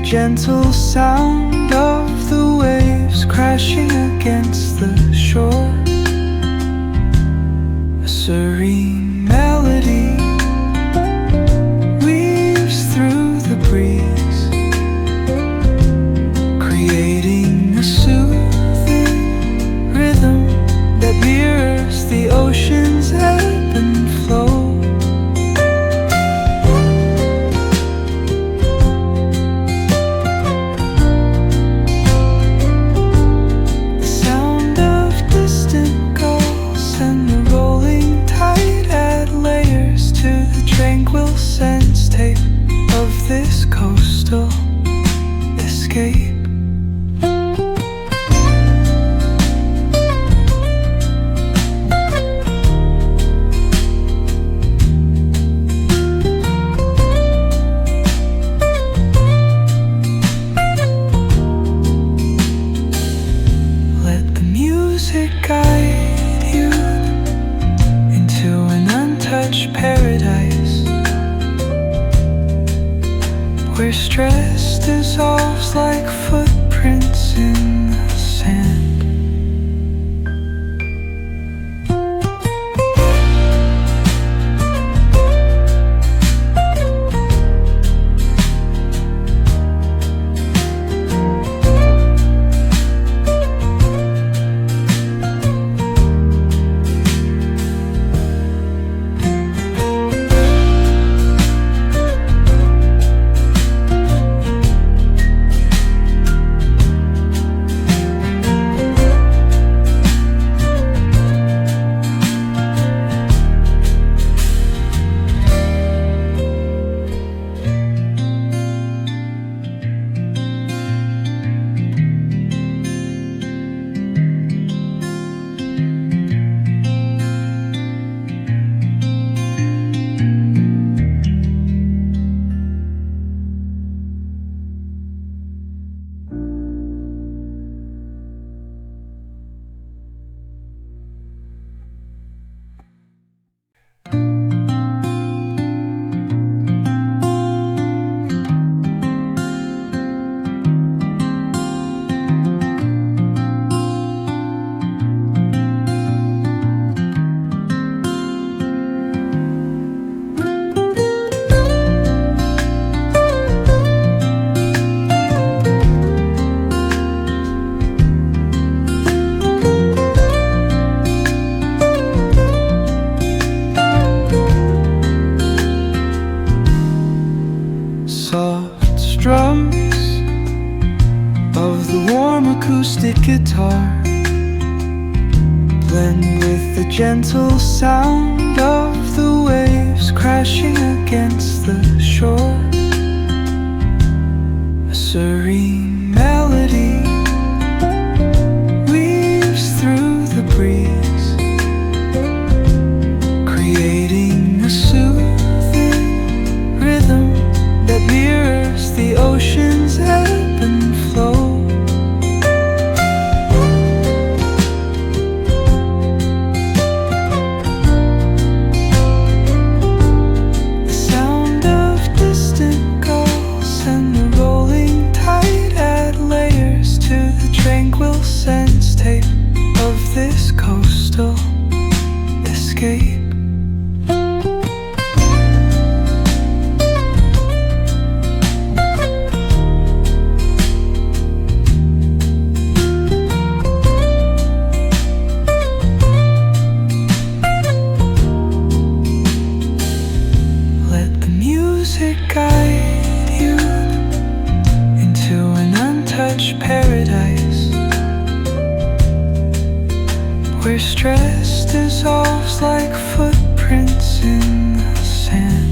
gentle sound of the waves crashing against the shore. A serene melody weaves through the breeze, creating a soothing rhythm that mirrors the ocean's ebb and flow. Tranquil sense tape of this coastal escape. Let the music guide you into an untouched paradise, where stress dissolves like footprints in the sand. Soft strums of the warm acoustic guitar blend with the gentle sound of the waves crashing against the shore. A serene melody weaves through the breeze, creating a soothing rhythm that mirrors the ocean's ebb and flow. The sound of distant gulls and the rolling tide add layers to the tranquil sense tape of this coastal escape. Guide you into an untouched paradise, where stress dissolves like footprints in the sand.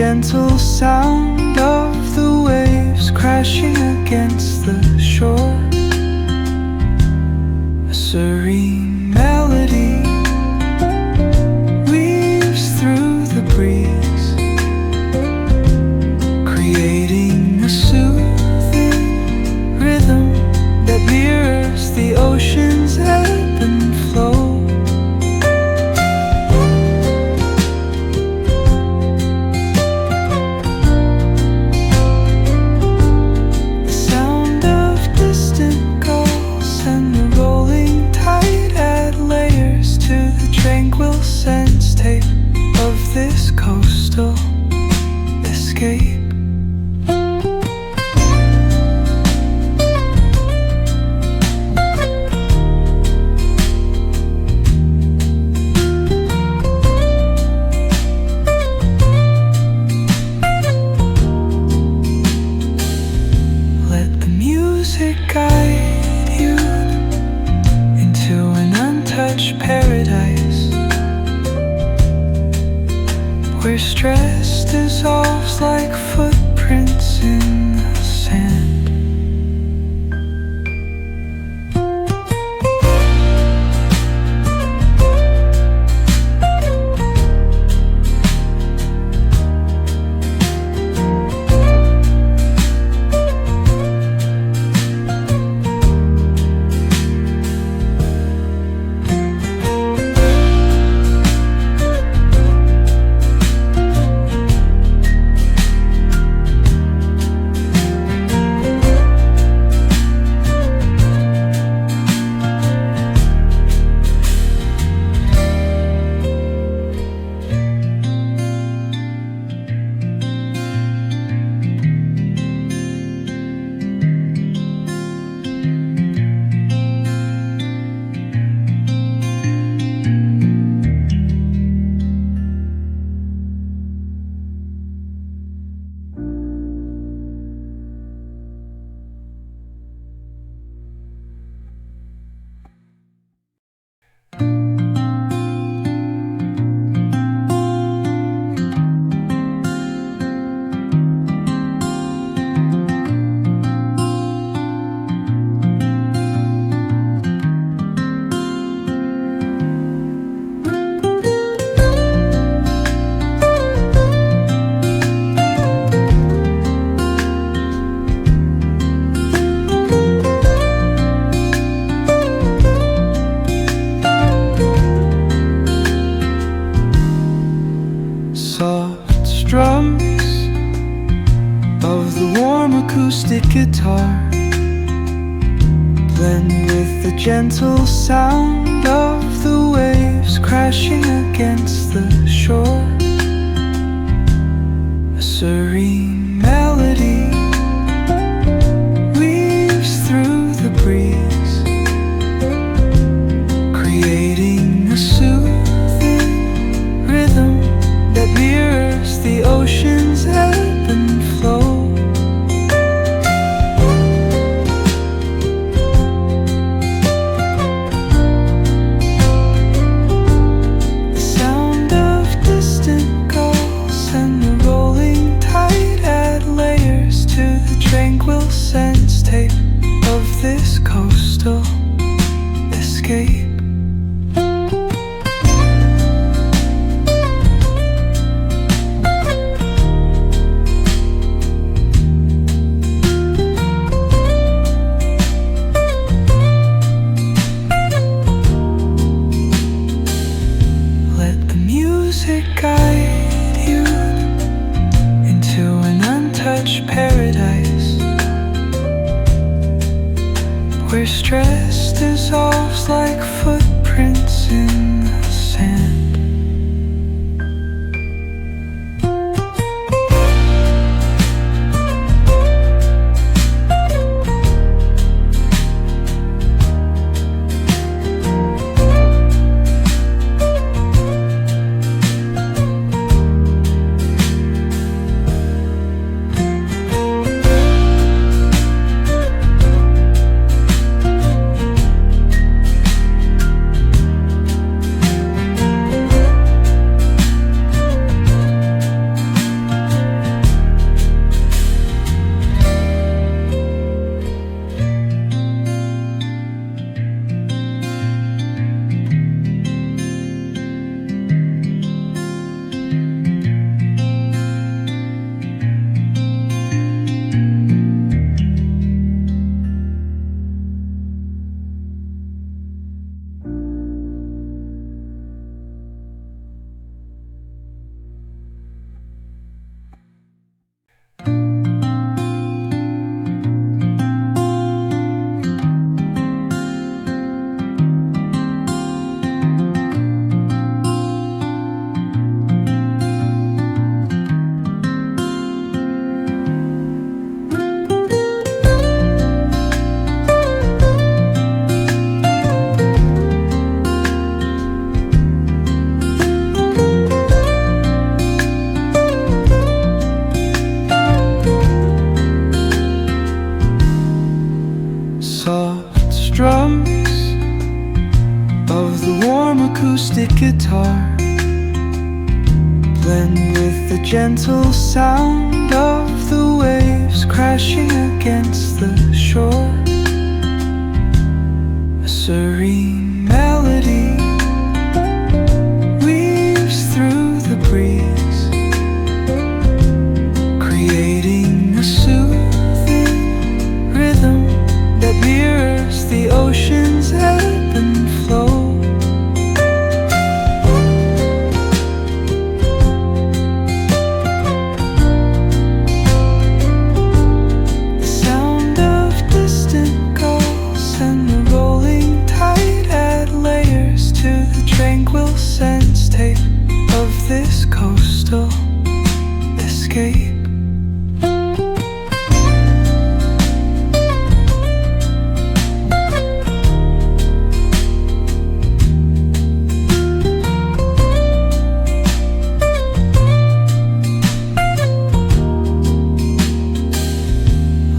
gentle sound of the waves crashing against the shore. A serene melody weaves through the breeze, creating a soothing rhythm that mirrors the ocean's ebb and flow. Tranquil sense tape of this coastal escape. Let the music guide you into an untouched paradise, where stress dissolves like footprints in the sand. Soft strums of the warm acoustic guitar blend with the gentle sound of the waves crashing against the shore. A serene melody weaves through the breeze, creating a soothing rhythm that mirrors the ocean's ebb and flow. The sound of distant gulls and the rolling tide add layers to the tranquil sense tape of this coastal escape. Guide you into an untouched paradise, where stress dissolves like footprints in the sand. guitar blend with the gentle sound of the waves crashing against the shore. A serene melody weaves through the breeze, creating a soothing rhythm that mirrors the ocean's ebb and flow. Tranquil sense tape of this coastal escape.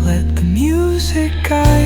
Let the music guide